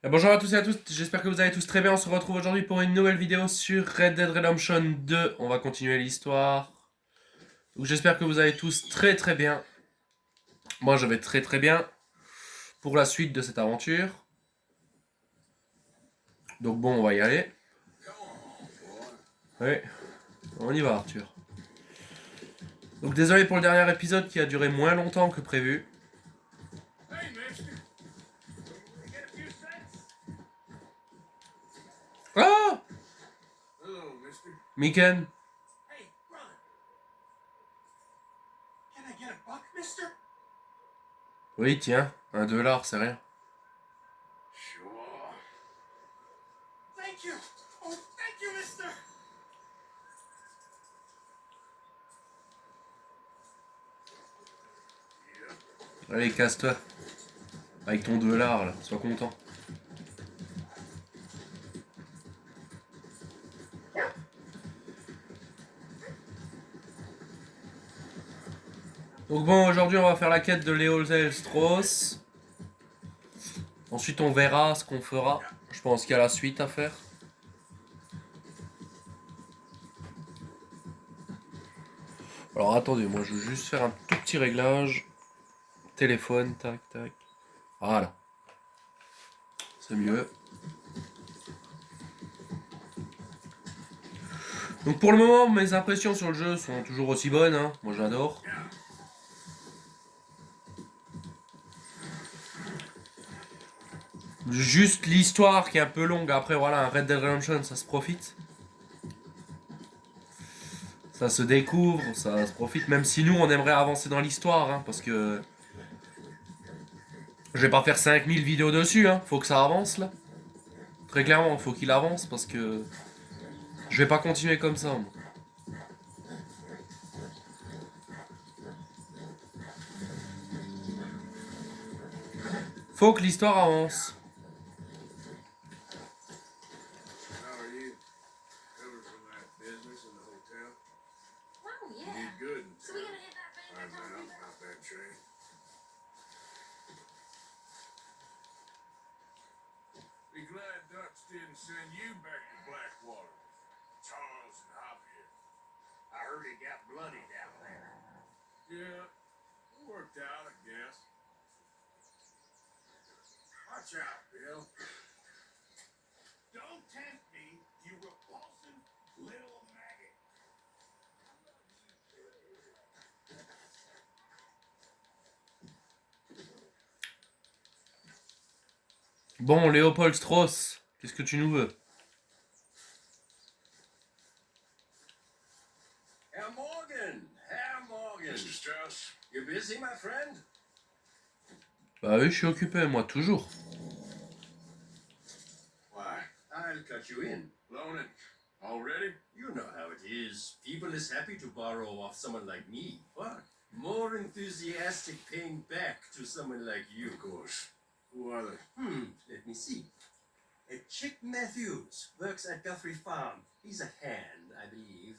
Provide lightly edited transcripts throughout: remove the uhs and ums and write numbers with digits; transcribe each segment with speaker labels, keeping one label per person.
Speaker 1: Bonjour à tous et à tous, j'espère que vous allez tous très bien. On se retrouve aujourd'hui pour une nouvelle vidéo sur Red Dead Redemption 2. On va continuer l'histoire. Donc j'espère que vous allez tous très très bien. Moi je vais très très bien pour la suite de cette aventure. Donc bon, on va y aller. Oui, on y va Arthur. Donc désolé pour le dernier épisode qui a duré moins longtemps que prévu. Ah, Miken. Oui, tiens, $1, c'est rien. Allez, casse-toi. Avec ton $, là, sois content. Donc bon, aujourd'hui on va faire la quête de Léo Strauss. Ensuite on verra ce qu'on fera. Je pense qu'il y a la suite à faire. Alors attendez, moi je veux juste faire un tout petit réglage. Téléphone, tac, tac. Voilà. C'est mieux. Donc pour le moment, mes impressions sur le jeu sont toujours aussi bonnes. Hein. Moi j'adore. Juste l'histoire qui est un peu longue. Après voilà, un Red Dead Redemption, ça se profite. Ça se découvre, ça se profite. Même si nous, on aimerait avancer dans l'histoire. Hein, parce que je vais pas faire 5000 vidéos dessus. Hein. Faut que ça avance là. Très clairement, faut qu'il avance parce que je vais pas continuer comme ça. Moi. Faut que l'histoire avance.
Speaker 2: Be glad Dutch didn't send you back to Blackwater. Charles and Javier. I heard it got bloody down there. Yeah, it worked out, I guess. Watch out, Bill. Don't tempt me, you repulsive little maggot.
Speaker 1: Bon, Léopold Strauss, qu'est-ce que tu nous veux?
Speaker 3: Herr Morgan! Herr Morgan!
Speaker 2: Mr. Strauss?
Speaker 3: You busy, my friend?
Speaker 1: Bah oui, je suis occupé, moi, toujours.
Speaker 3: Why, I'll cut you in.
Speaker 2: Loaning. Already?
Speaker 3: You know how it is. People is happy to borrow off someone like me. What? More enthusiastic paying back to someone like you.
Speaker 2: Of course. Who are they?
Speaker 3: Let me see. Chick Matthews works at Guthrie Farm. He's a hand, I believe.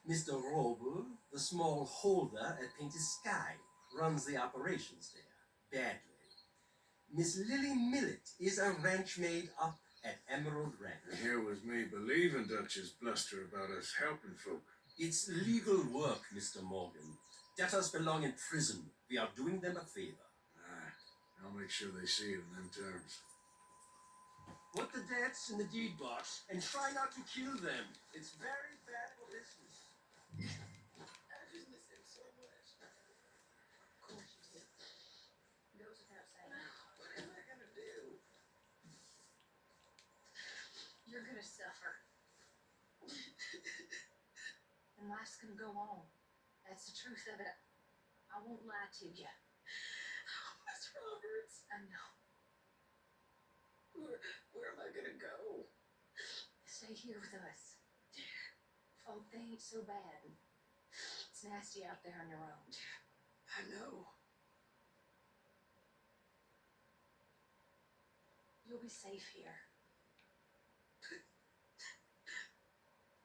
Speaker 3: Mr. Roble, the small holder at Painted Sky, runs the operations there. Badly. Miss Lily Millet is a ranch maid up at Emerald Ranch.
Speaker 2: And here was me believing Dutch's bluster about us helping folk.
Speaker 3: It's legal work, Mr. Morgan. Debtors belong in prison. We are doing them a favor.
Speaker 2: I'll make sure they see it in them terms.
Speaker 3: Put the debts in the deed box and try not to kill them. It's very bad for business.
Speaker 4: I just miss him so much. Of course you do. Goes without saying. What am I gonna do? You're gonna suffer. And life's gonna go on. That's the truth of it. I won't lie to you. Miss Roberts. I know. Where am I gonna go? Stay here with us. Folk, they ain't so bad. It's nasty out there on your own. I know. You'll be safe here.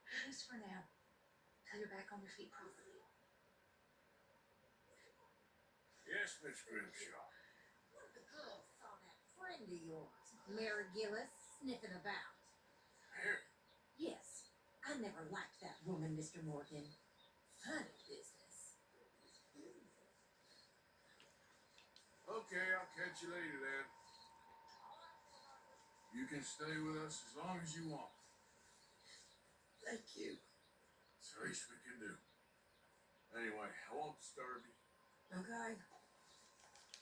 Speaker 4: At least for now. Till you're back on your feet properly.
Speaker 2: Yes, Miss Grimshaw.
Speaker 4: One of the girls saw that friend of yours Mary Gillis sniffing about.
Speaker 2: Mary?
Speaker 4: Yes, I never liked that woman, Mr. Morgan. Funny business.
Speaker 2: Okay, I'll catch you later then. You can stay with us as long as you want.
Speaker 4: Thank you.
Speaker 2: It's the least we can do. Anyway, I won't disturb you.
Speaker 4: Okay.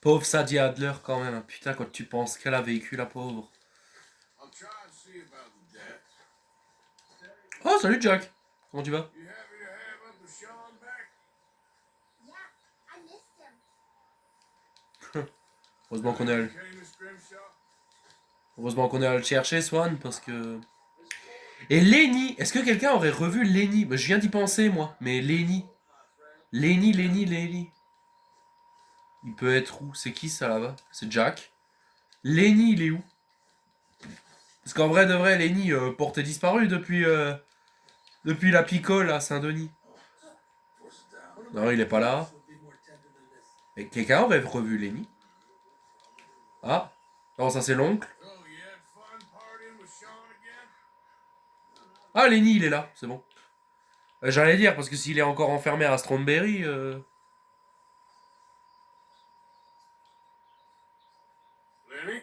Speaker 1: Pauvre Sadie Adler quand même. Putain, quand tu penses qu'elle a vécu, la pauvre.
Speaker 2: I'll try and see about the debt.
Speaker 1: Oh, salut Jack. Comment tu vas?
Speaker 2: You happy to have Uncle Sean back?
Speaker 4: Yeah, I missed him.
Speaker 1: Heureusement qu'on est allé.
Speaker 2: Okay, Miss Grimshaw?
Speaker 1: Heureusement qu'on est allé le chercher, Swan, parce que... Et Lenny, est-ce que quelqu'un aurait revu Lenny? Bah, je viens d'y penser, moi, mais Lenny. Lenny. Il peut être où? C'est qui, ça, là-bas? C'est Jack. Lenny, il est où? Parce qu'en vrai de vrai, Lenny, porté disparu depuis la picole à Saint-Denis. Non, il est pas là. Et quelqu'un aurait revu Lenny? Ah. Non, ça c'est l'oncle.
Speaker 2: So, you had fun partying with Sean again?
Speaker 1: Ah, Lenny, il est là, c'est bon. J'allais dire, parce que s'il est encore enfermé à Stromberry...
Speaker 2: Lenny?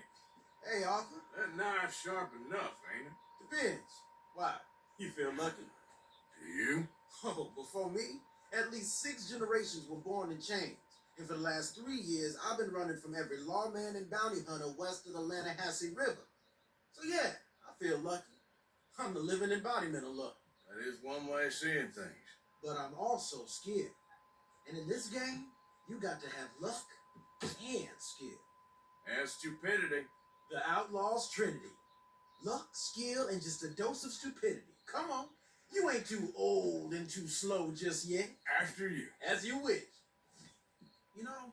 Speaker 3: Hey, Arthur.
Speaker 2: That knife sharp enough, ain't it?
Speaker 3: Depends. Why? You feel lucky?
Speaker 2: Do you?
Speaker 3: Oh, before me, at least 6 generations were born in chains. And for the last 3 years, I've been running from every lawman and bounty hunter west of the Lannahechee River. So yeah, I feel lucky. I'm the living embodiment of luck.
Speaker 2: That is one way of seeing things.
Speaker 3: But I'm also scared. And in this game, you got to have luck and skill.
Speaker 2: And stupidity.
Speaker 3: The Outlaws Trinity. Luck, skill, and just a dose of stupidity. Come on. You ain't too old and too slow just yet.
Speaker 2: After you.
Speaker 3: As you wish. You know,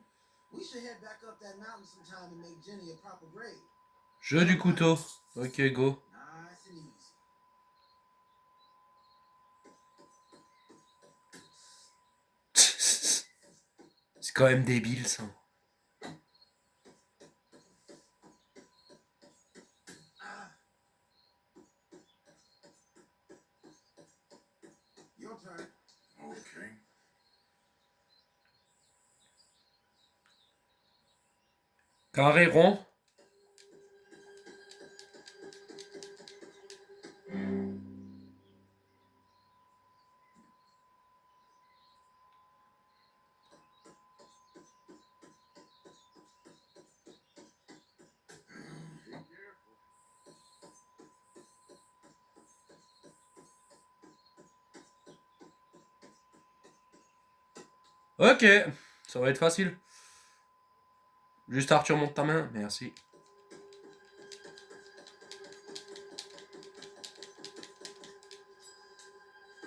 Speaker 3: we should head back up that mountain sometime and make Jenny a proper grave.
Speaker 1: Jeu du couteau. Ok, go.
Speaker 3: Nice and easy.
Speaker 1: C'est quand même débile, ça.
Speaker 3: Your turn.
Speaker 2: Okay.
Speaker 1: Carré rond.
Speaker 2: Be careful.
Speaker 1: Ok, ça va être facile. Juste Arthur, monte ta main. Merci.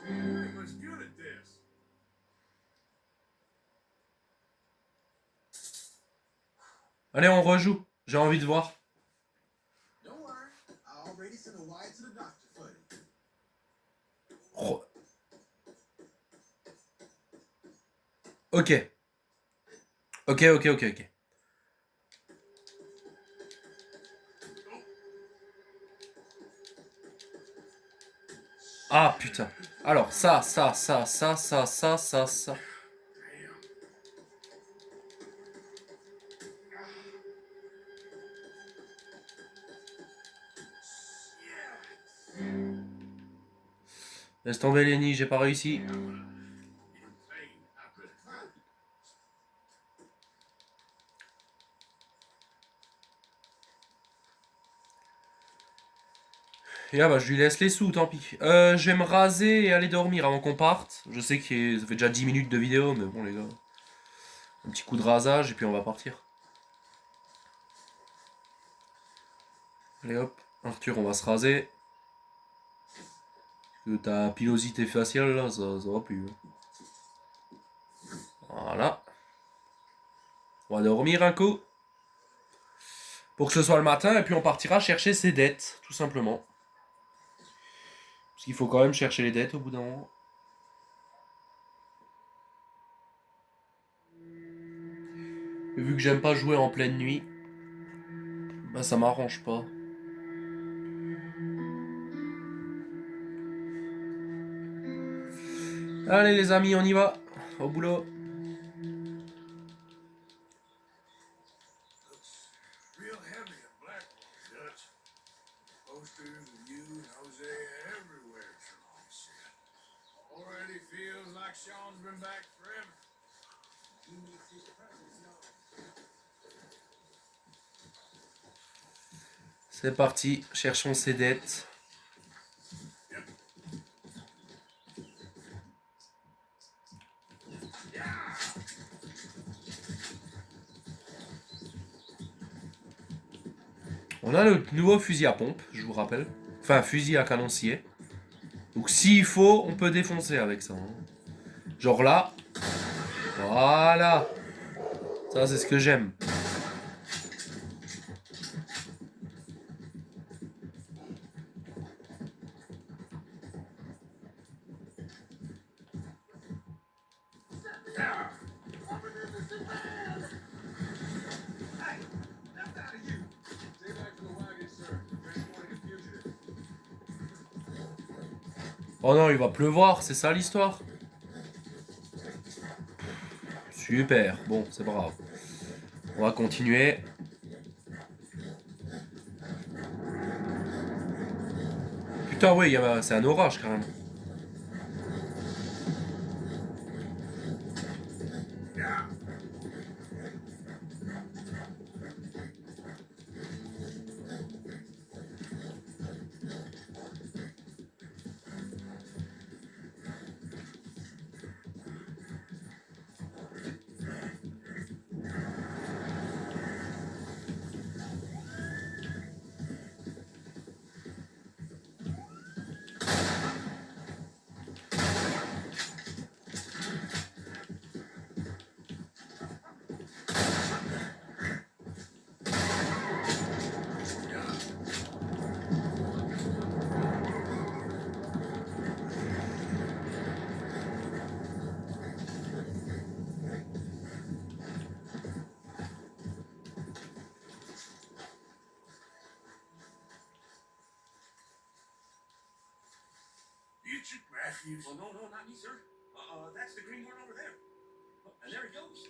Speaker 2: You ain't much good at this.
Speaker 1: Allez, on rejoue. J'ai envie de voir.
Speaker 3: Don't worry. I already sent a wire to the doctor for you.
Speaker 1: Ro- Ok. Ok. Ah, putain. Alors, ça.
Speaker 2: Damn.
Speaker 1: Laisse tomber Lenny, j'ai pas réussi.
Speaker 2: In pain, I could find it.
Speaker 1: Et ah bah, je lui laisse les sous, tant pis. Je vais me raser et aller dormir avant qu'on parte. Je sais que ça fait déjà 10 minutes de vidéo, mais bon, les gars. Un petit coup de rasage et puis on va partir. Allez hop, Arthur, on va se raser. Parce que ta pilosité faciale, là, ça va plus. Hein. Voilà. On va dormir un coup. Pour que ce soit le matin, et puis on partira chercher ses dettes, tout simplement. Parce qu'il faut quand même chercher les dettes au bout d'un moment. Et vu que j'aime pas jouer en pleine nuit, bah ça m'arrange pas. Allez les amis, on y va. Au boulot.
Speaker 2: Looks real heavy in Blackwater, Dutch. Posters of you and Hosea everywhere, Trelawney said. Already feels like Sean's been back forever. He needs his presence known.
Speaker 1: C'est parti, cherchons ses dettes. On a le nouveau fusil à pompe, je vous rappelle. Enfin, fusil à canoncier. Donc s'il faut, on peut défoncer avec ça. Hein. Genre là. Voilà. Ça, c'est ce que j'aime. Oh non, il va pleuvoir, c'est ça l'histoire? Super, bon, c'est pas grave. On va continuer. Putain, ouais, c'est un orage quand même.
Speaker 2: You Chick Matthews.
Speaker 3: Oh, no, not me, sir. That's the greenhorn over there. Oh, and there he goes.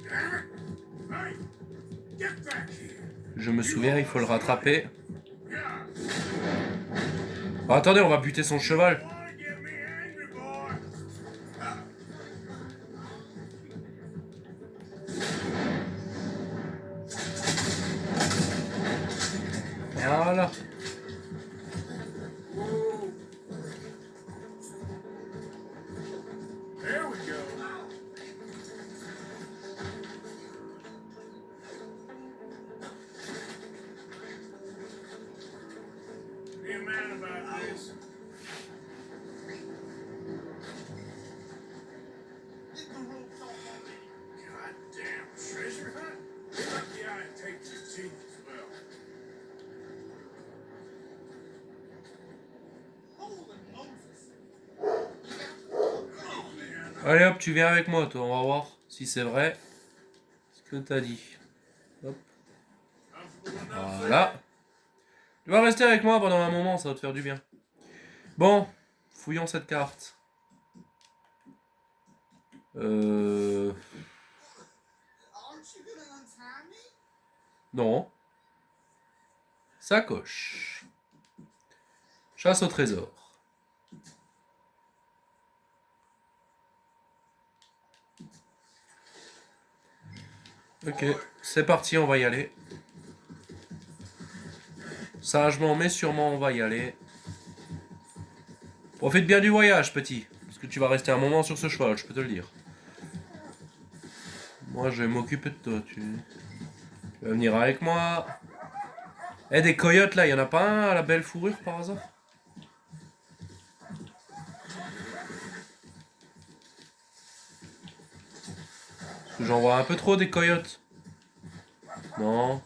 Speaker 2: Damn it! Hey! Get back here!
Speaker 1: Je me souviens, il faut le rattraper.
Speaker 2: Yeah!
Speaker 1: Oh, attendez, on va buter son cheval.
Speaker 2: Wanna get me angry, boy?
Speaker 1: Voilà.
Speaker 2: There we go. Be a man about this. Goddamn treasure hunt? Lucky I didn't take your teeth as well.
Speaker 1: Allez hop, tu viens avec moi, toi. On va voir si c'est vrai ce que t'as dit. Hop. Voilà. Tu vas rester avec moi pendant un moment, ça va te faire du bien. Bon, fouillons cette carte. Non. Sacoche. Chasse au trésor. Ok, c'est parti, on va y aller. Sagement mais sûrement, on va y aller. Profite bien du voyage, petit. Parce que tu vas rester un moment sur ce cheval, je peux te le dire. Moi, je vais m'occuper de toi. Tu vas venir avec moi. Eh, des coyotes, là, il y en a pas un à la belle fourrure, par hasard? Parce que j'en vois un peu trop des coyotes. Non.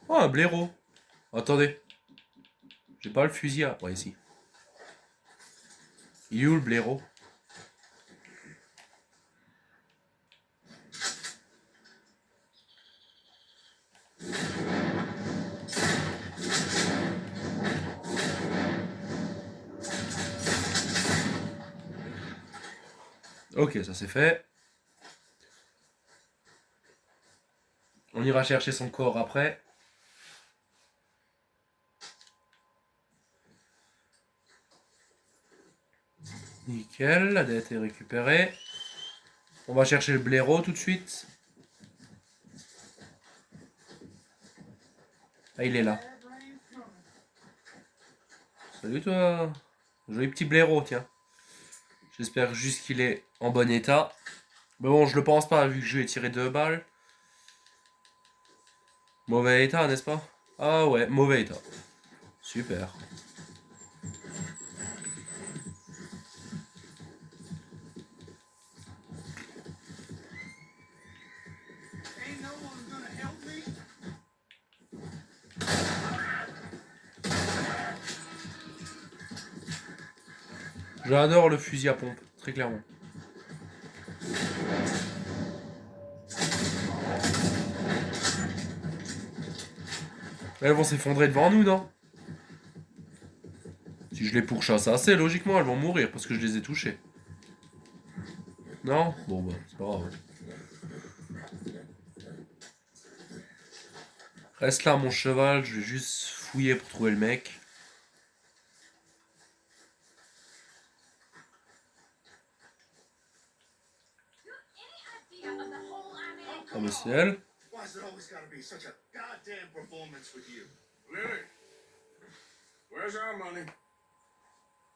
Speaker 1: Oh, un blaireau. Attendez. J'ai pas le fusil à... Ouais, ici. Il est où le blaireau? Ok, ça c'est fait. On ira chercher son corps après. Nickel, la dette est récupérée. On va chercher le blaireau tout de suite. Ah, il est là. Salut toi. Joli petit blaireau, tiens. J'espère juste qu'il est en bon état. Mais bon, je le pense pas vu que je lui ai tiré 2 balles. Mauvais état, n'est-ce pas? Ah ouais, mauvais état. Super.
Speaker 2: Ain't no one gonna help me.
Speaker 1: J'adore le fusil à pompe, très clairement. Elles vont s'effondrer devant nous, non? Si je les pourchasse assez, logiquement, elles vont mourir parce que je les ai touchées. Non? Bon, bah, c'est pas grave. Reste là, mon cheval, je vais juste fouiller pour trouver le mec. Ah, bah, c'est elle.
Speaker 2: Why's it always gotta be such a goddamn performance with you? Lily, where's our money?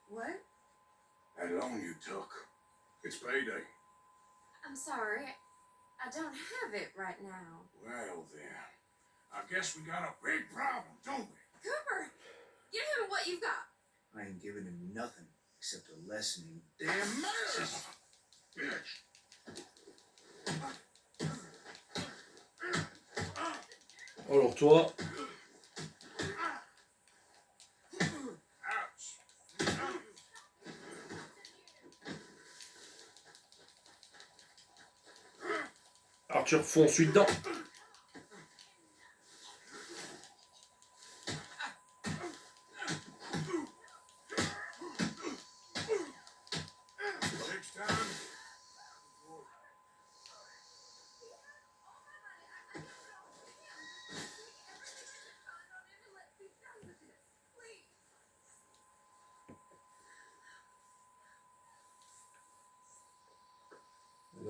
Speaker 4: What?
Speaker 2: That loan you took. It's payday.
Speaker 4: I'm sorry. I don't have it right now.
Speaker 2: Well then, I guess we got a big problem, don't we?
Speaker 4: Cooper, give him what you've got.
Speaker 5: I ain't giving him nothing except a lesson in
Speaker 2: Damn mess! Bitch!
Speaker 1: Alors toi,
Speaker 2: Ouch!
Speaker 1: Arthur fonce dedans.
Speaker 2: Next time,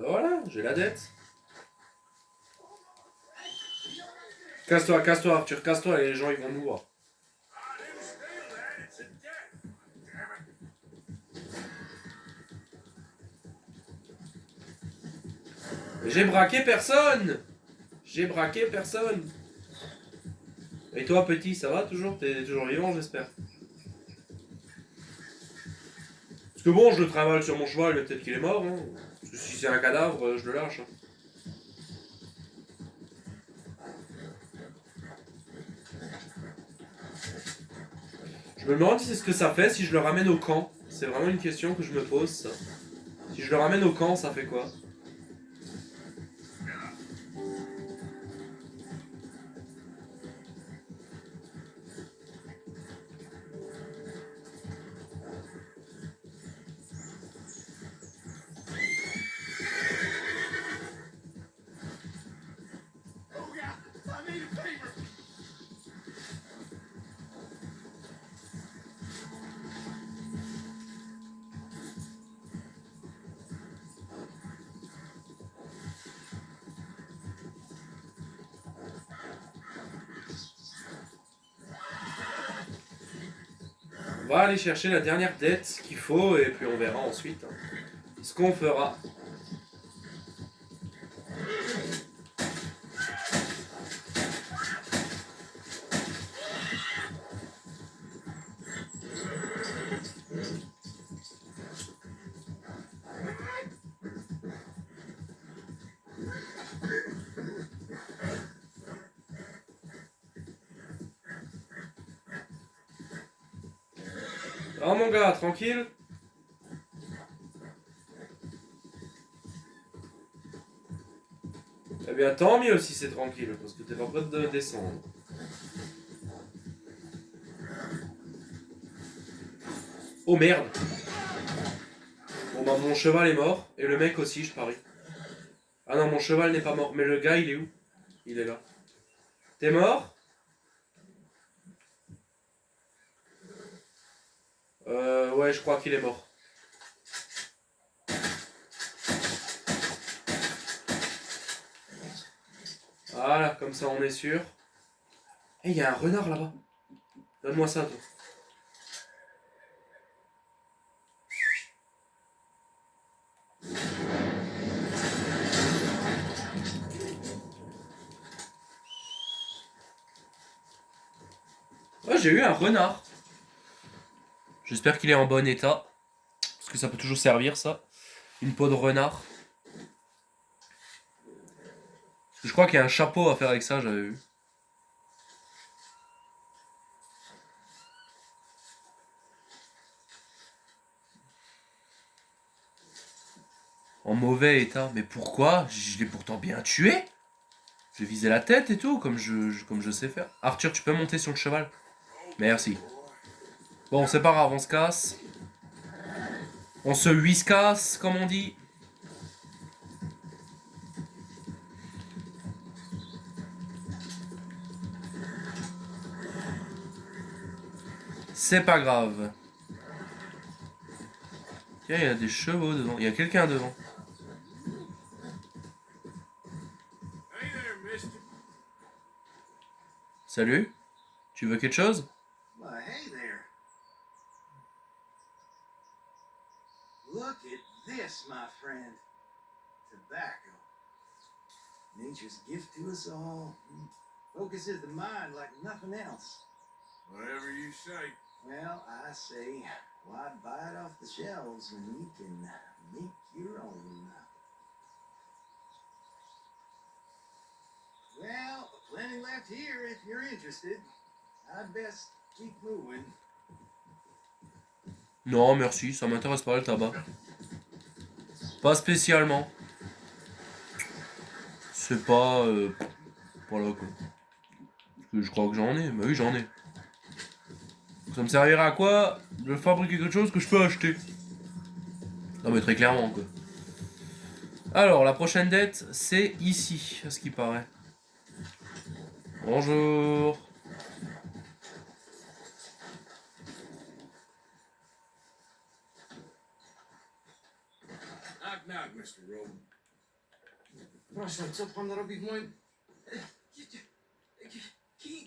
Speaker 1: Voilà, j'ai la dette. Casse-toi, casse-toi, Arthur, casse-toi, et les gens ils vont nous voir.
Speaker 2: I didn't steal that. It's a debt. Damn it.
Speaker 1: J'ai braqué personne. J'ai braqué personne. Et toi, petit, ça va toujours? T'es toujours vivant, j'espère. Parce que bon, je le trimballe sur mon cheval, peut-être qu'il est mort. Hein. Parce que si c'est un cadavre, je le lâche. Hein. Je me demande si c'est ce que ça fait si je le ramène au camp. C'est vraiment une question que je me pose, ça. Si je le ramène au camp, ça fait quoi?
Speaker 2: Oh yeah, I need a favor.
Speaker 1: On va aller chercher la dernière dette qu'il faut et puis on verra ensuite hein, ce qu'on fera. Oh mon gars, tranquille. bien tant mieux si c'est tranquille, parce que t'es pas prêt de descendre. Oh merde! Bon bah mon cheval est mort, et le mec aussi, je parie. Ah non, mon cheval n'est pas mort, mais le gars il est où? Il est là. T'es mort? Ouais, je crois qu'il est mort. Voilà, comme ça on est sûr. Eh, il y a un renard là-bas. Donne-moi ça, toi. Ouais, j'ai eu un renard. J'espère qu'il est en bon état. Parce que ça peut toujours servir, ça. Une peau de renard. Je crois qu'il y a un chapeau à faire avec ça, j'avais vu. En mauvais état. Mais pourquoi? Je l'ai pourtant bien tué. Je visais la tête et tout, comme je sais faire. Arthur, tu peux monter sur le cheval? Merci. Bon, c'est pas grave, on se casse. On se huiscasse, comme on dit. C'est pas grave. Tiens, il y a des chevaux devant. Il y a quelqu'un devant.
Speaker 2: Hey there, mister.
Speaker 1: Salut? Tu veux quelque chose?
Speaker 5: Why, hey there. Look at this, my friend. Tobacco. Nature's gift to us all. Focuses the mind like nothing else.
Speaker 2: Whatever you say.
Speaker 5: Well, I say, why buy it off the shelves when you can make your own? Well, plenty left here if you're interested. I'd best keep moving.
Speaker 1: Non, merci, ça m'intéresse pas le tabac. Pas spécialement. C'est pas... voilà quoi. Parce que je crois que j'en ai. Bah oui, j'en ai. Ça me servira à quoi de fabriquer quelque chose que je peux acheter? Non mais très clairement quoi. Alors, la prochaine dette, c'est ici, à ce qui paraît. Bonjour.
Speaker 2: Knock, knock, Mr. Roden.
Speaker 3: Proszę, co pan robi w moim...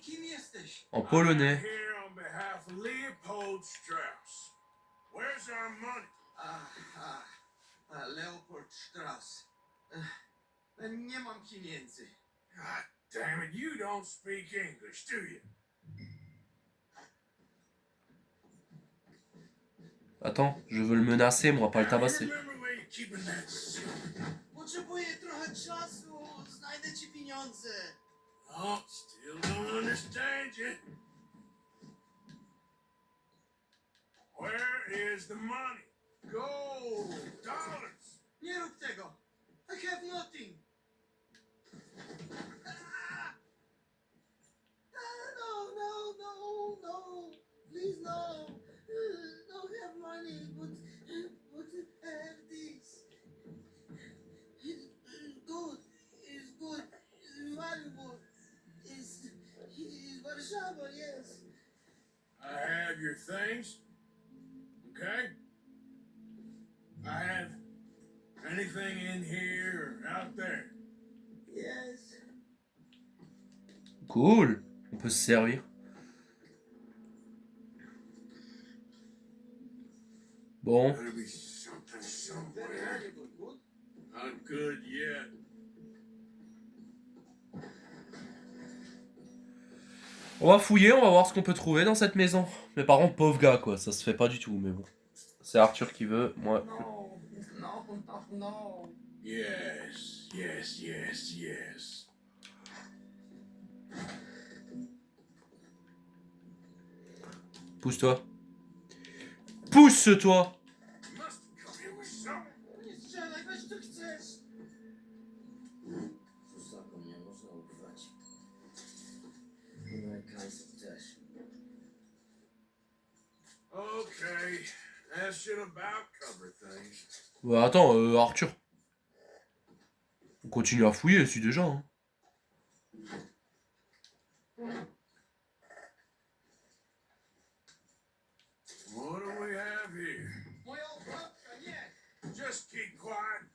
Speaker 3: Kim jesteś?
Speaker 1: En
Speaker 2: I'm
Speaker 1: polonais.
Speaker 2: here on behalf of Leopold Strauss. Where's our money?
Speaker 3: Leopold Strauss. Nie mam pieniędzy.
Speaker 2: God damn it, you don't speak English, do you?
Speaker 1: Attends, je veux le menacer, moi, pas le tabasser.
Speaker 2: Remember where you're keeping that shit.
Speaker 3: Potrzebuję trochę czasu. Znajdę ci pieniądze.
Speaker 2: Oh, still don't understand you. Where is the money? Gold, dollars.
Speaker 3: Nie rób tego. I have nothing. No. Please, no. Don't have money, but I have this. It's good. It's good. It's valuable. It's Warszawa, yes.
Speaker 2: I have your things. Okay? I have anything in here or out there.
Speaker 3: Yes.
Speaker 1: Cool. On peut se servir. Bon.
Speaker 2: Better be something
Speaker 3: Very
Speaker 2: somewhere.
Speaker 3: valuable. Good.
Speaker 2: Not good yet.
Speaker 1: On va fouiller, on va voir ce qu'on peut trouver dans cette maison. Mais par contre, pauvre gars, quoi. Ça se fait pas du tout, mais bon. C'est Arthur qui veut, moi.
Speaker 3: No.
Speaker 2: Yes.
Speaker 1: Pousse-toi. Pousse-toi!
Speaker 2: You must have come here with something.
Speaker 3: Nie strzelaj, weź co chcesz. Co za
Speaker 2: that should about cover things.
Speaker 1: Bah attends, Arthur. On continue à fouiller, si déjà. Hein.
Speaker 2: What do we have here? Just keep quiet.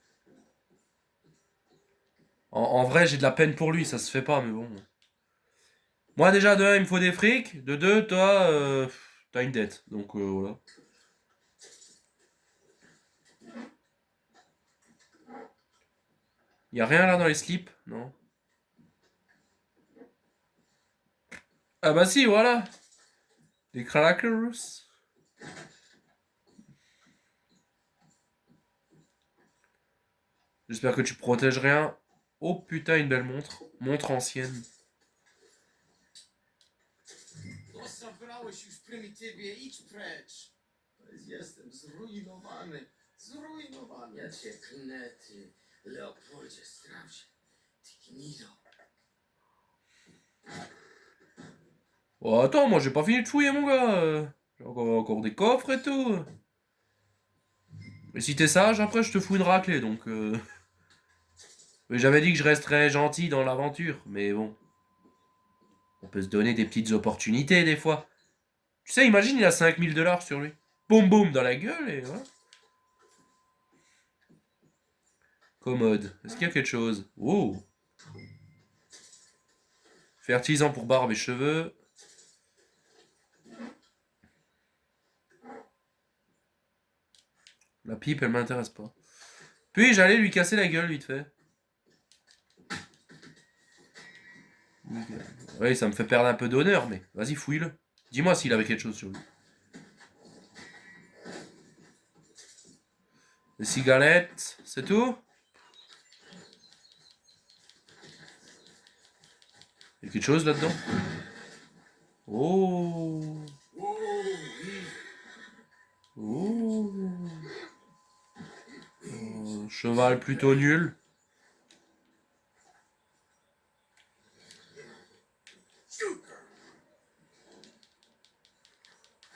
Speaker 1: En vrai, j'ai de la peine pour lui, ça se fait pas, mais bon. Moi, déjà, de 1, il me faut des frics. De 2, toi, t'as une dette. Donc, voilà. Y a rien là dans les slips? Non. Ah bah si, voilà. Des crackers. J'espère que tu protèges rien. Oh putain, une belle montre. Montre ancienne.
Speaker 5: To zabrałeś już prymitywie, idź precz. Jestem zrujnowany, zrujnowany.
Speaker 6: Ja cię klnę, ty Leopoldzie Strausie. Ty gnido.
Speaker 1: Oh, attends, moi j'ai pas fini de fouiller, mon gars. J'ai encore des coffres et tout. Mais si t'es sage, après je te fous une raclée, donc... Mais j'avais dit que je resterais gentil dans l'aventure, mais bon. On peut se donner des petites opportunités, des fois. Tu sais, imagine, il a 5000 $ sur lui. Boum boum dans la gueule, et voilà. Commode. Est-ce qu'il y a quelque chose? Oh! Fertilisant pour barbe et cheveux. La pipe, elle m'intéresse pas. Puis j'allais lui casser la gueule vite fait. Oui, ça me fait perdre un peu d'honneur, mais vas-y, fouille-le. Dis-moi s'il avait quelque chose sur lui. Des cigarettes, c'est tout? Il y a quelque chose là-dedans? Oh!
Speaker 2: Whoa, easy.
Speaker 1: Oh! Cheval plutôt nul.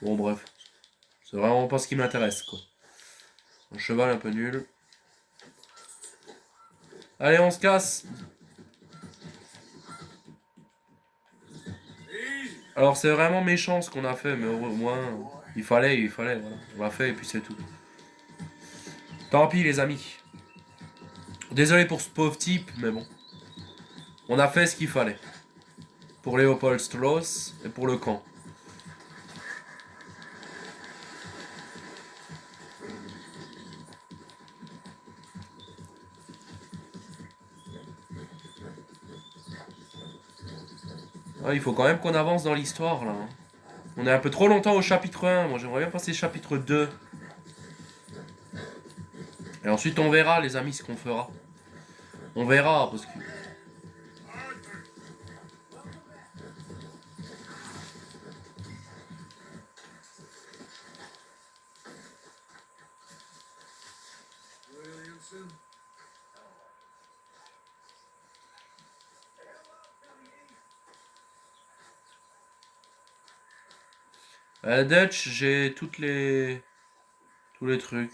Speaker 1: Bon, bref. C'est vraiment pas ce qui m'intéresse, quoi. Un cheval un peu nul. Allez, on se casse.
Speaker 2: Easy.
Speaker 1: Alors, c'est vraiment méchant ce qu'on a fait, mais au moins, il fallait, voilà. On l'a fait et puis c'est tout. Tant pis, les amis. Désolé pour ce pauvre type, mais bon. On a fait ce qu'il fallait. Pour Léopold Strauss et pour le camp. Ah, il faut quand même qu'on avance dans l'histoire, là. Hein. On est un peu trop longtemps au chapitre 1. Moi, j'aimerais bien passer au chapitre 2. Et ensuite, on verra, les amis, ce qu'on fera. On verra, parce que...
Speaker 2: Williamson.
Speaker 1: Dutch, j'ai tous les trucs.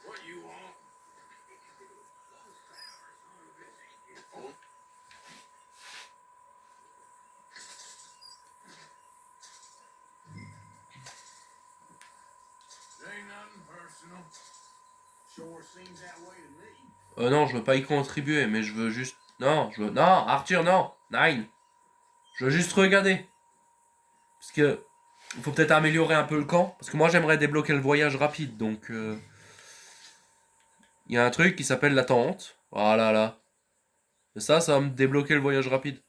Speaker 2: What you want? Ain't nothing personal.
Speaker 5: Sure seems that way to me.
Speaker 1: Non, je veux pas y contribuer, mais je veux juste... Non, je veux... Non, Arthur, non. Nine. Je veux juste regarder. Parce que... Il faut peut-être améliorer un peu le camp. Parce que moi, j'aimerais débloquer le voyage rapide, donc... Il y a un truc qui s'appelle la tente. Voilà, là. Et ça va me débloquer le voyage rapide.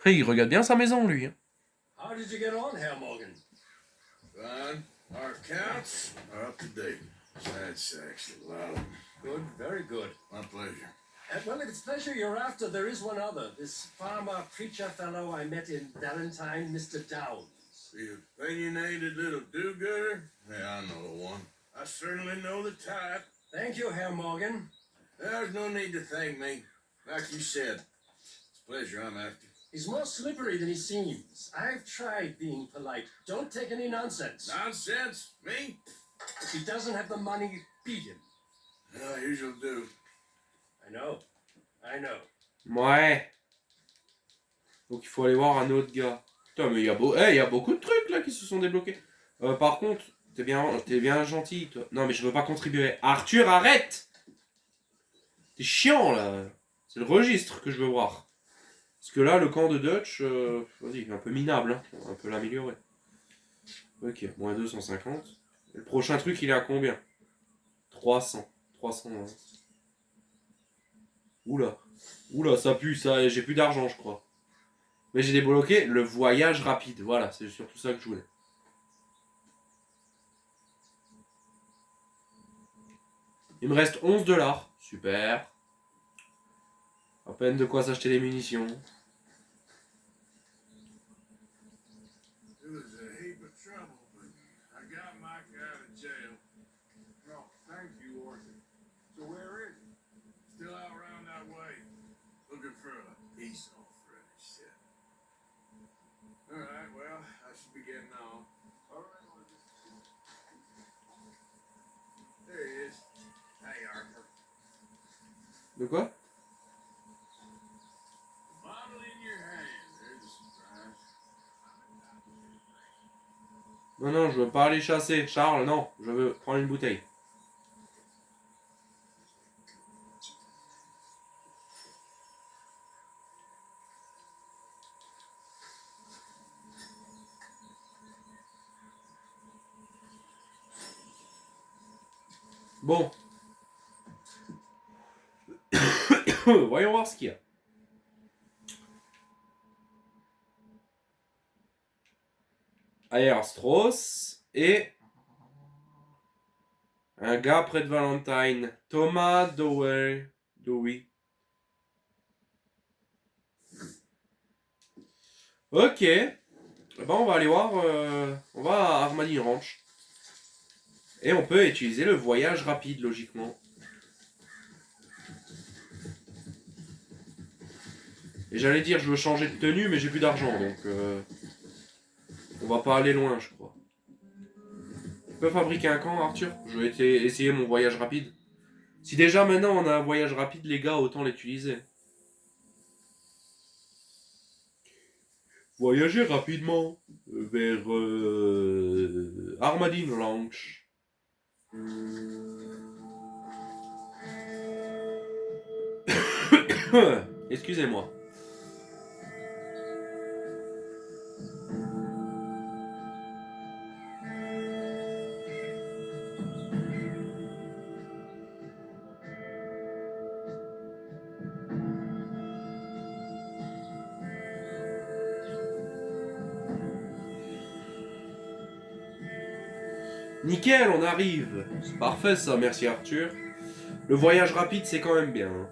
Speaker 1: Hey, il regarde bien sa maison, lui. Hein.
Speaker 3: How did you get on, Herr Morgan?
Speaker 2: Fine. Our accounts are up to date. Sad sacks, a lot of them.
Speaker 3: Good, very good.
Speaker 2: My pleasure.
Speaker 3: Well, if it's pleasure you're after, there is one other. This farmer preacher fellow I met in Valentine, Mr. Downs.
Speaker 2: The opinionated little do-gooder? Yeah, I know the one. I certainly know the type.
Speaker 3: Thank you, Herr Morgan.
Speaker 2: There's no need to thank me. Like you said, it's a pleasure I'm after.
Speaker 3: He's more slippery than he seems. I've tried being polite. Don't take any nonsense.
Speaker 2: Nonsense? Me?
Speaker 3: If he doesn't have the money, beat him.
Speaker 2: Usual do.
Speaker 3: I know. I know.
Speaker 1: Ouais. Donc il faut aller voir un autre gars. Putain, mais il y a beaucoup de trucs là qui se sont débloqués. Par contre, t'es bien gentil, toi. Non, mais je veux pas contribuer. Arthur, arrête! T'es chiant là. C'est le registre que je veux voir. Parce que là, le camp de Dutch, vas-y, il est un peu minable. Hein. On va un peu l'améliorer. Ok, moins 250. Et le prochain truc, il est à combien? 300. 300. Hein. Oula. Oula, ça pue, ça. J'ai plus d'argent, je crois. Mais j'ai débloqué le voyage rapide. Voilà, c'est surtout ça que je voulais. Il me reste 11 $. Super. À peine de quoi s'acheter des munitions.
Speaker 2: It was a heap of trouble, but I got Mike out of jail. No, thank you, Orson. So where is he? Still out around that way. Looking for a peace offering and shit. Alright, well, I should be getting on. Alright, there he is. Hey, Arthur.
Speaker 1: De quoi?
Speaker 2: Bottle in your hand. There's a surprise.
Speaker 1: Non, non, je veux pas aller chasser. Charles, non. Je veux prendre une bouteille. Bon. Voyons voir ce qu'il y a. Air Strauss et un gars près de Valentine. Thomas Dewey. Ok. Ben on va aller voir. On va à Armadillo Ranch. Et on peut utiliser le voyage rapide, logiquement. Et j'allais dire, je veux changer de tenue, mais j'ai plus d'argent, donc... on va pas aller loin, je crois. On peut fabriquer un camp, Arthur? Je vais essayer mon voyage rapide. Si déjà maintenant on a un voyage rapide, les gars, autant l'utiliser. Voyager rapidement vers Armadillo Ranch. Excusez-moi. Nickel, on arrive. C'est parfait ça, merci Arthur. Le voyage rapide, c'est quand même bien.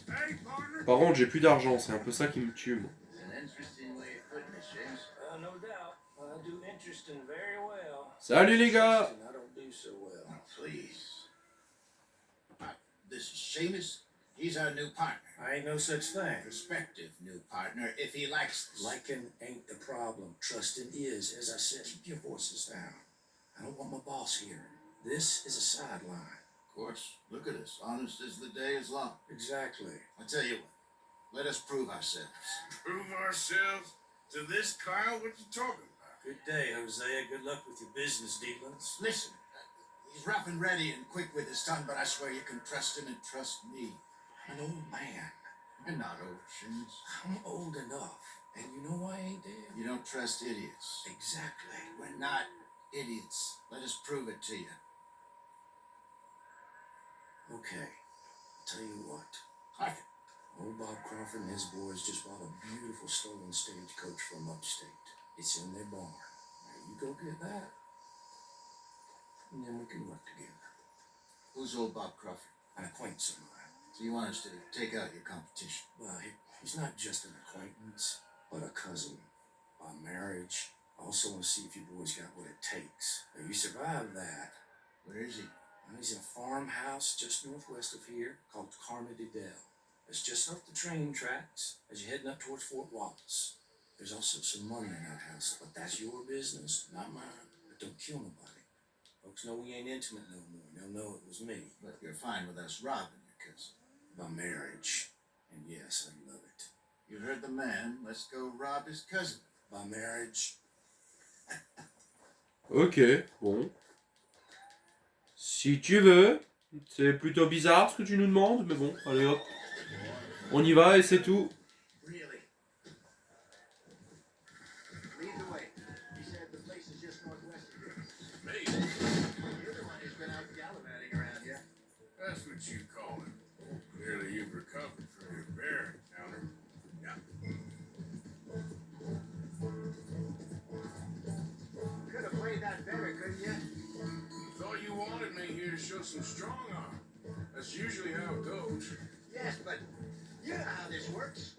Speaker 2: Hey, partner.
Speaker 1: Par contre, j'ai plus d'argent, c'est un peu ça qui me tue. Moi.
Speaker 5: An interesting way of putting it, James.
Speaker 3: No doubt. I do interesting very well.
Speaker 1: Salut les gars.
Speaker 3: I don't do so well.
Speaker 5: Please. This is Seamus. He's our new partner.
Speaker 3: I ain't no such thing.
Speaker 5: Prospective new partner, if he likes this.
Speaker 3: Liking ain't the problem. Trusting is, as I said. Keep your voices down. I don't want my boss here. This is a sideline.
Speaker 5: Of course, look at us. Honest as the day is long.
Speaker 3: Exactly.
Speaker 5: I tell you what, let us prove ourselves.
Speaker 2: Prove ourselves to this Kyle? What you talking about?
Speaker 3: Good day, Hosea. Good luck with your business dealings.
Speaker 5: Listen, he's rough and ready and quick with his tongue, but I swear you can trust him and trust me.
Speaker 3: I'm an old man.
Speaker 5: You're not old, Seamus.
Speaker 3: I'm old enough. And you know why I ain't dead?
Speaker 5: You don't trust idiots.
Speaker 3: Exactly.
Speaker 5: We're not idiots. Let us prove it to you.
Speaker 3: Okay. Tell you what.
Speaker 5: Hi.
Speaker 3: Old Bob Crawford and his boys just bought a beautiful stolen stagecoach from upstate. It's in their barn. Now you go get that, and then we can work together.
Speaker 5: Who's old Bob Crawford?
Speaker 3: An acquaintance of mine.
Speaker 5: So you want us to take out your competition?
Speaker 3: Well, he's not just an acquaintance, but a cousin, by marriage,
Speaker 2: I also want to see if you boys got what it takes. Now, you survived that.
Speaker 5: Where is he?
Speaker 2: Well, he's in a farmhouse just northwest of here called Carmody Dell. It's just off the train tracks as you're heading up towards Fort Wallace. There's also some money in that house, but that's your business, not mine. But don't kill nobody. Folks know we ain't intimate no more. They'll know it was me.
Speaker 5: But you're fine with us robbing your cousin.
Speaker 2: My marriage. And yes, I love it.
Speaker 5: You heard the man. Let's go rob his cousin.
Speaker 2: My marriage.
Speaker 1: Ok, bon. Si tu veux. C'est plutôt bizarre ce que tu nous demandes, mais bon, allez hop. On y va et c'est tout.
Speaker 5: Really? Lead the way. He said the place is just northwest of here.
Speaker 2: Me?
Speaker 5: You're the one who's been out gallivanting around here.
Speaker 2: That's what you call it. Clearly you've recovered from your bear encounter. Yeah.
Speaker 5: Could have played that better, couldn't you?
Speaker 2: Thought you wanted me here to show some strong arm. That's usually how it goes.
Speaker 5: Yes, but you know how this works.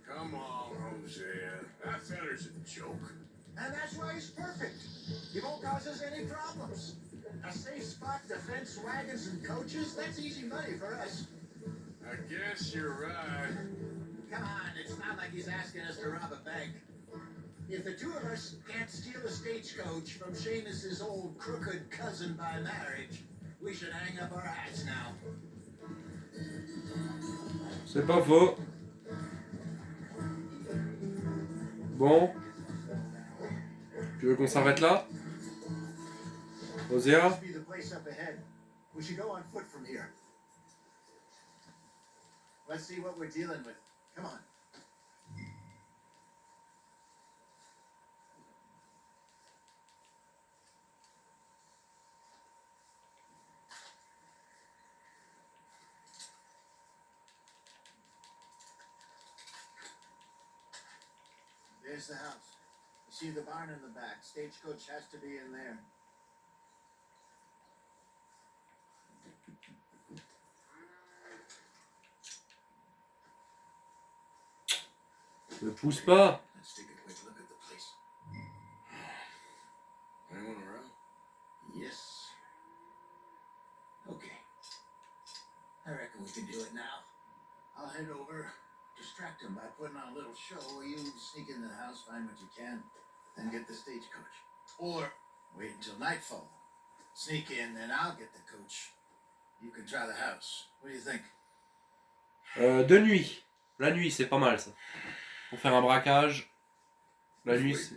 Speaker 2: Come on, Hosea. That feller's a joke.
Speaker 5: And that's why he's perfect. He won't cause us any problems. A safe spot to fence wagons and coaches, that's easy money for us.
Speaker 2: I guess you're right.
Speaker 5: Come on, it's not like he's asking us to rob a bank. If the two of us can't steal a stagecoach from Seamus's old crooked cousin by marriage, we should hang up our hats now.
Speaker 1: C'est pas faux. Bon. Tu veux qu'on s'arrête là? Osea?
Speaker 5: Must be the place up ahead. We should go on foot from here. Let's see what we're dealing with. Come on. There's the house. You see the barn in the back. Stagecoach has to be in there.
Speaker 1: Ne pousse pas.
Speaker 2: Let's take a quick look at the place. Anyone around?
Speaker 5: Yes. Okay. I reckon we can do it now. I'll head over, distract him by putting on a little show while you sneak in the house, find what you can, then get the stagecoach. Or wait until nightfall. Sneak in, then I'll get the coach. You can try the house. What do you think?
Speaker 1: De nuit. La nuit, c'est pas mal ça. Pour faire un braquage. La nuit, c'est...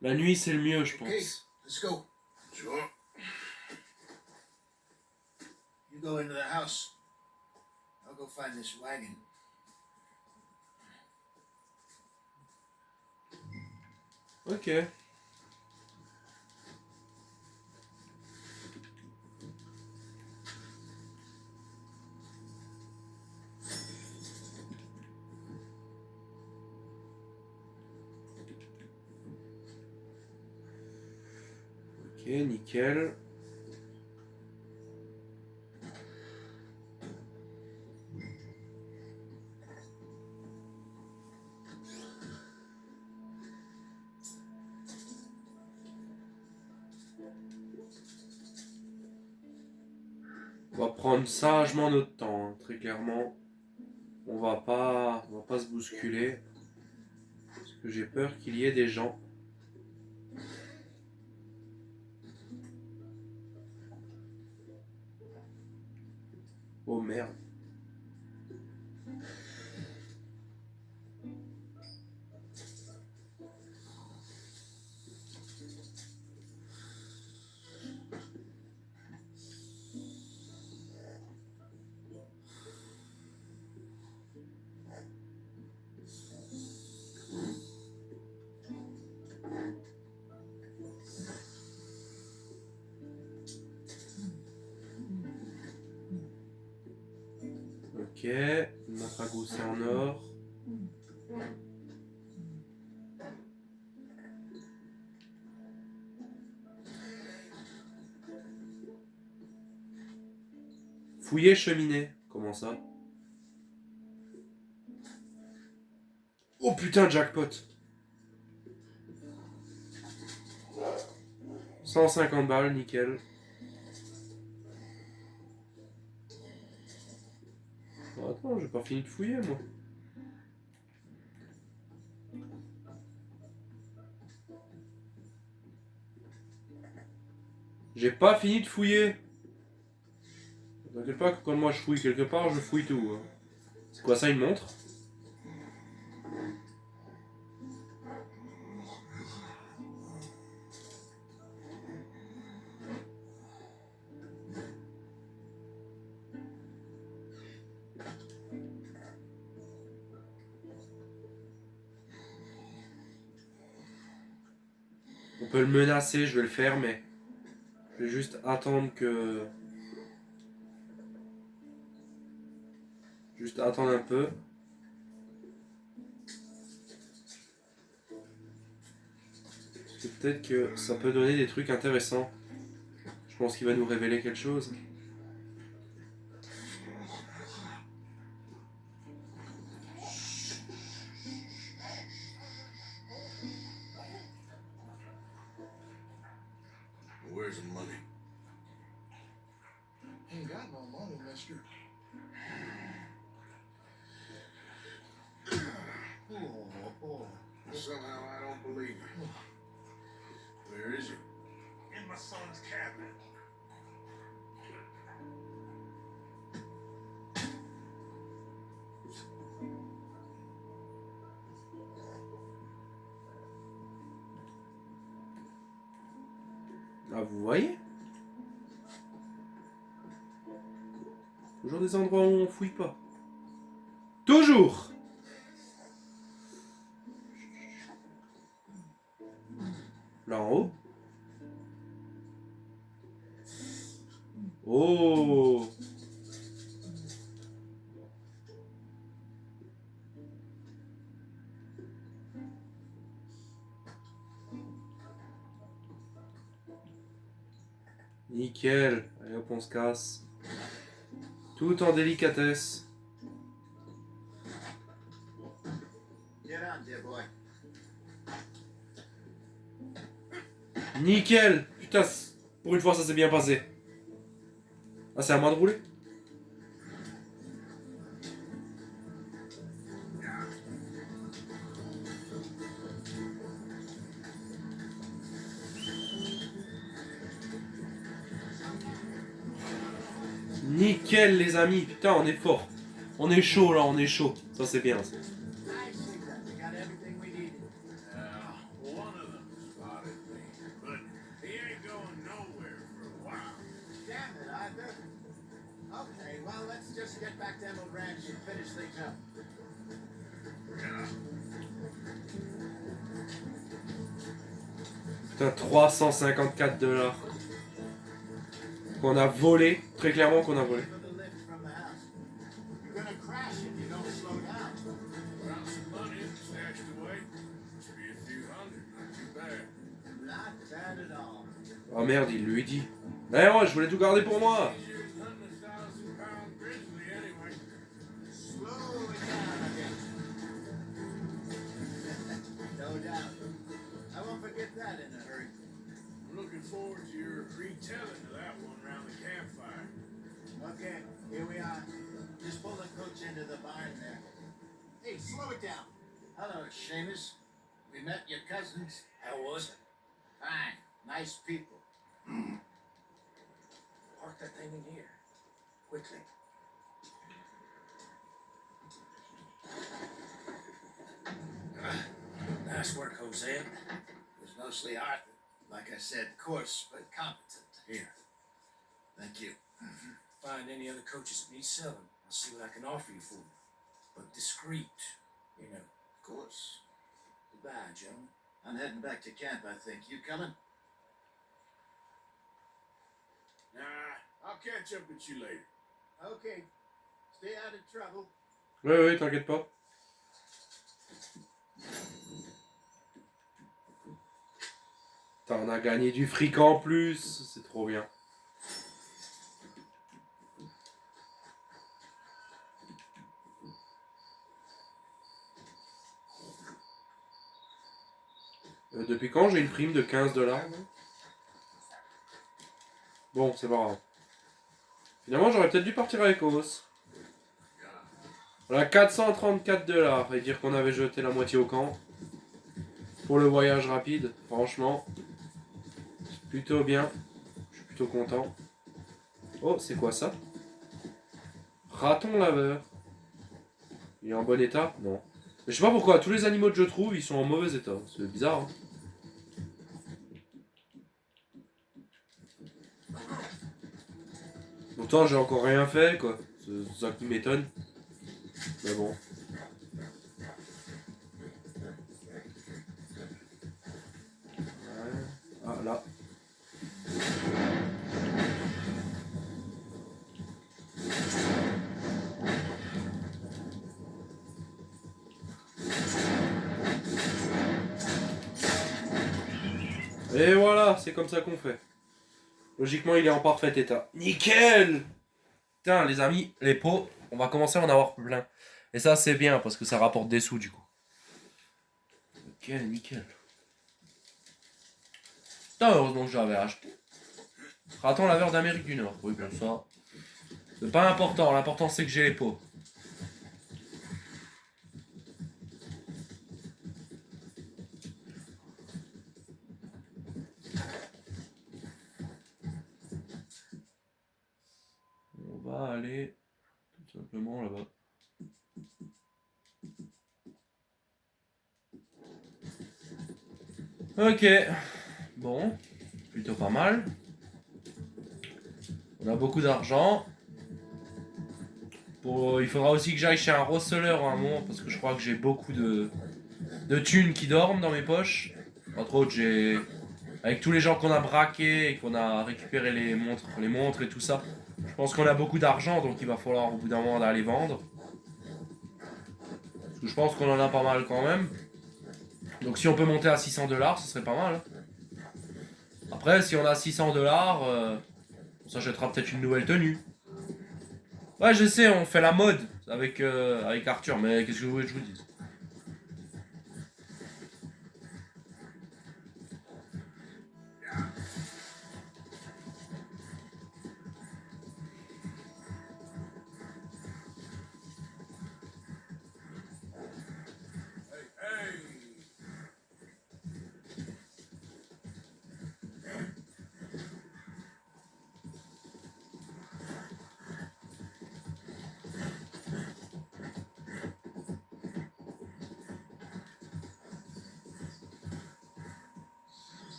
Speaker 1: La nuit, c'est le mieux, je
Speaker 5: Okay,
Speaker 1: pense.
Speaker 5: let's go.
Speaker 2: Sure.
Speaker 5: You go into the house. I'll go find this wagon.
Speaker 1: Ok. Ok, nickel. On va prendre sagement notre temps, hein, très clairement. On va pas se bousculer. Parce que j'ai peur qu'il y ait des gens. Oh merde. Ok, notre ragoût c'est en or. Fouiller cheminée. Comment ça? Oh putain, jackpot. 150 balles, nickel. Oh, attends, j'ai pas fini de fouiller, moi. J'ai pas fini de fouiller. T'inquiète pas que quand moi je fouille quelque part, je fouille tout. Hein. C'est quoi ça, une montre? On peut le menacer, je vais le faire, mais je vais juste attendre que... Juste attendre un peu. Peut-être que ça peut donner des trucs intéressants. Je pense qu'il va nous révéler quelque chose.
Speaker 2: Where's the money?
Speaker 5: Ain't got no money, mister. Oh.
Speaker 2: Somehow I don't believe it. Where is it? In my son's cabinet.
Speaker 1: Ah, vous voyez? Toujours des endroits où on fouille pas. Toujours! Là en haut. Oh! Nickel. Allez hop, on se casse. Tout en délicatesse.
Speaker 5: Get out, dear boy.
Speaker 1: Nickel! Putain, pour une fois, ça s'est bien passé. Ah, c'est à moi de rouler? Nickel, les amis. Putain, on est fort. On est chaud, là, on est chaud. Ça, c'est bien, ça.
Speaker 5: I see that. We got everything we needed.
Speaker 2: One of them spotted me, but he ain't going nowhere for a while.
Speaker 5: Damn it, Arthur. Okay, well, let's just get back to Emerald Ranch and finish things up.
Speaker 2: Yeah.
Speaker 1: Putain, 354 $. Qu'on a volé. Très clairement qu'on a volé.
Speaker 5: For the lift from the house. You're gonna crash if you don't slow down.
Speaker 2: Found some money stashed away. Must be a few hundred, not too bad.
Speaker 5: Not bad at all.
Speaker 1: Oh merde, il lui dit. D'ailleurs, ouais, je voulais tout garder pour moi.
Speaker 2: Easier than hunting a 1,000-pound grizzly anyway.
Speaker 5: Slow it down again. No doubt. I won't forget that in a hurry.
Speaker 2: I'm looking forward to your retelling of that one around the campfire.
Speaker 5: Okay, here we are. Just pull the coach into the barn there. Hey, slow it down. Hello, Seamus. We met your cousins.
Speaker 6: How was it?
Speaker 5: Fine. Nice people.
Speaker 6: Park that thing in here. Quickly. Nice work, Jose.
Speaker 5: It was mostly Arthur. Like I said, coarse but competent.
Speaker 6: Here.
Speaker 5: Thank you.
Speaker 6: Find any other coaches that need selling. I'll see what I can offer you for them. But discreet, you know.
Speaker 5: Of course.
Speaker 6: Goodbye, gentlemen.
Speaker 5: I'm heading back to camp, I think. You coming?
Speaker 2: Nah, I'll catch up with you later.
Speaker 5: Okay. Stay out of trouble.
Speaker 1: Ouais, ouais, t'inquiète pas. Putain, on a gagné du fric en plus. C'est trop bien. Depuis quand j'ai une prime de 15 $? Bon, c'est pas grave. Finalement, j'aurais peut-être dû partir avec Os. Voilà, 434 $. Et dire qu'on avait jeté la moitié au camp. Pour le voyage rapide, franchement. C'est plutôt bien. Je suis plutôt content. Oh, c'est quoi ça? Raton laveur. Il est en bon état? Non. Mais je sais pas pourquoi, tous les animaux que je trouve, ils sont en mauvais état. C'est bizarre, hein. Pourtant, j'ai encore rien fait, quoi. C'est ça qui m'étonne. Mais bon. Ouais. Ah, là. Et voilà, c'est comme ça qu'on fait. Logiquement, il est en parfait état. Nickel! Putain, les amis, les pots, on va commencer à en avoir plein. Et ça, c'est bien, parce que ça rapporte des sous, du coup. Nickel, nickel. Putain, heureusement que je l'avais acheté. Raton laveur d'Amérique du Nord. Oui, bien ça. C'est pas important, l'important c'est que j'ai les pots. On va aller tout simplement là-bas. Ok. Bon. Plutôt pas mal. On a beaucoup d'argent. Il faudra aussi que j'aille chez un receleur à un moment parce que je crois que j'ai beaucoup de thunes qui dorment dans mes poches. Entre autres, j'ai... Avec tous les gens qu'on a braqués et qu'on a récupéré les montres et tout ça, je pense qu'on a beaucoup d'argent, donc il va falloir au bout d'un moment d'aller vendre. Parce que je pense qu'on en a pas mal quand même. Donc si on peut monter à 600 $, ce serait pas mal. Hein. Après, si on a 600 $, on s'achètera peut-être une nouvelle tenue. Ouais, je sais, on fait la mode avec Arthur, mais qu'est-ce que vous voulez que je vous dise?
Speaker 2: Hey!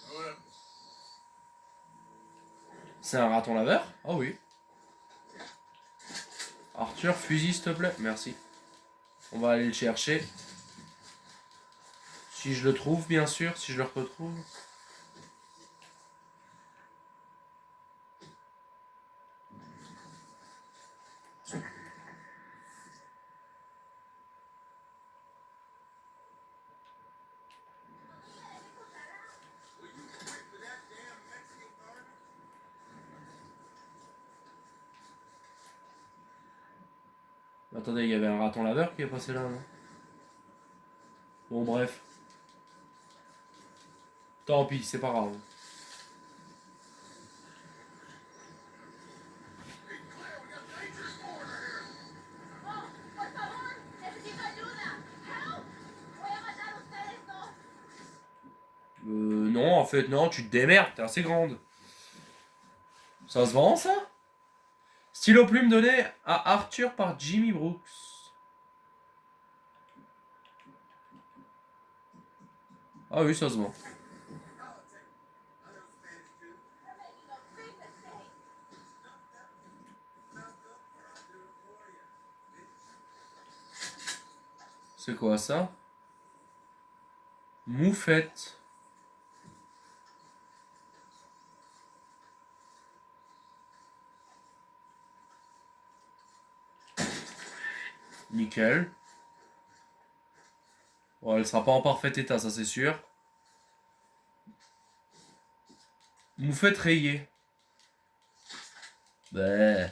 Speaker 2: Hold up.
Speaker 1: C'est un raton laveur? Ah oui. Arthur, fusil s'il te plaît. Merci. On va aller le chercher. Si je le trouve, bien sûr, si je le retrouve. Attendez, il y avait un raton laveur qui est passé là, non? Bon, bref. Tant pis, c'est pas grave.
Speaker 4: Oh, por favor, necesito ayuda. Help. Voy a matar ustedes dos.
Speaker 1: Non, en fait, non, tu te démerdes, t'es assez grande. Ça se vend, ça? Stylo plume donné à Arthur par Jimmy Brooks. Ah oui, ça se vend.
Speaker 4: You're making a big mistake.
Speaker 1: C'est quoi ça? Moufette. Nickel. Bon, elle sera pas en parfait état, ça c'est sûr. Moufette rayée. Bah.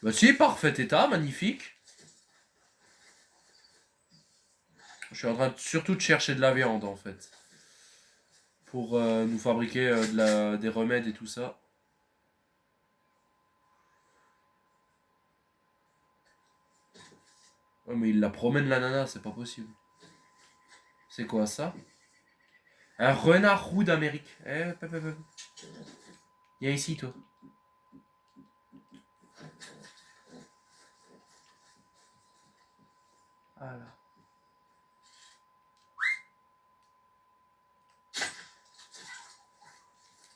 Speaker 1: Bah si, parfait état, magnifique. Je suis en train surtout de chercher de la viande en fait. Pour nous fabriquer des remèdes et tout ça. Oh mais il la promène l'ananas, c'est pas possible. C'est quoi ça? Un renard roux d'Amérique. Hop, hop, hop, hop. Viens ici toi. Voilà.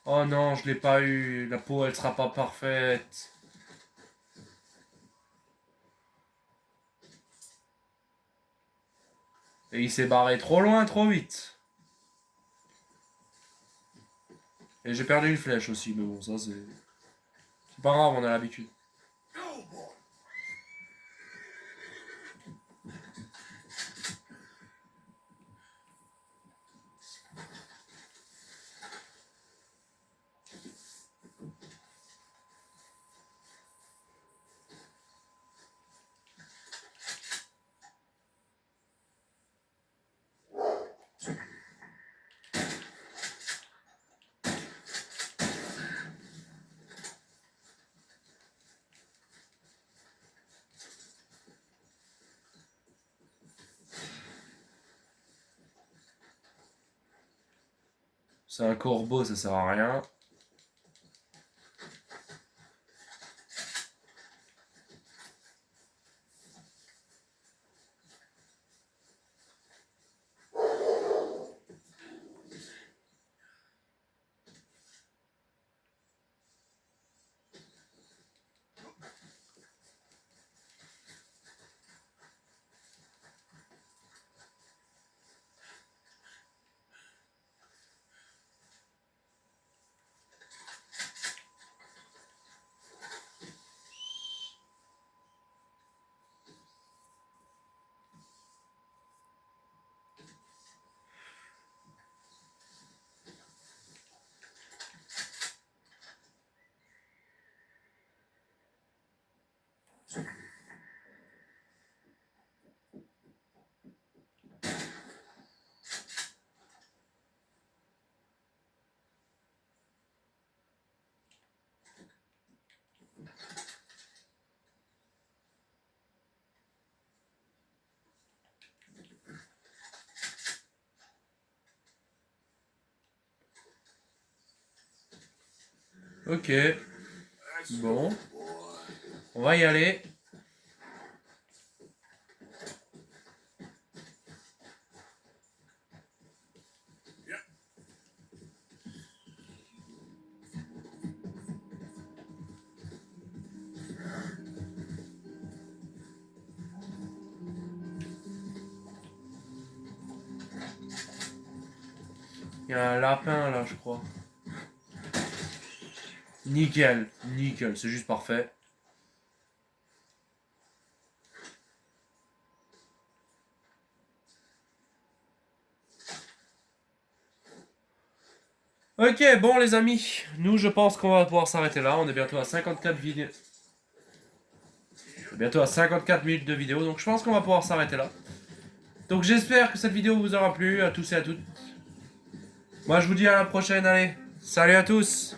Speaker 1: Oh non, je l'ai pas eu. La peau, elle sera pas parfaite. Et il s'est barré trop loin, trop vite. Et j'ai perdu une flèche aussi, mais bon, ça c'est... C'est pas grave, on a l'habitude.
Speaker 2: Go, boy.
Speaker 1: C'est un corbeau, ça sert à rien. Ok,
Speaker 2: That's
Speaker 1: bon,
Speaker 2: so, boy.
Speaker 1: on va y aller.
Speaker 2: Yep.
Speaker 1: Il y a un lapin là, je crois. Nickel, nickel, c'est juste parfait. Ok, bon les amis, nous je pense qu'on va pouvoir s'arrêter là. On est bientôt à 54 vidéos. Bientôt à 54 minutes de vidéo, donc je pense qu'on va pouvoir s'arrêter là. Donc j'espère que cette vidéo vous aura plu, à tous et à toutes. Moi je vous dis à la prochaine, allez, salut à tous!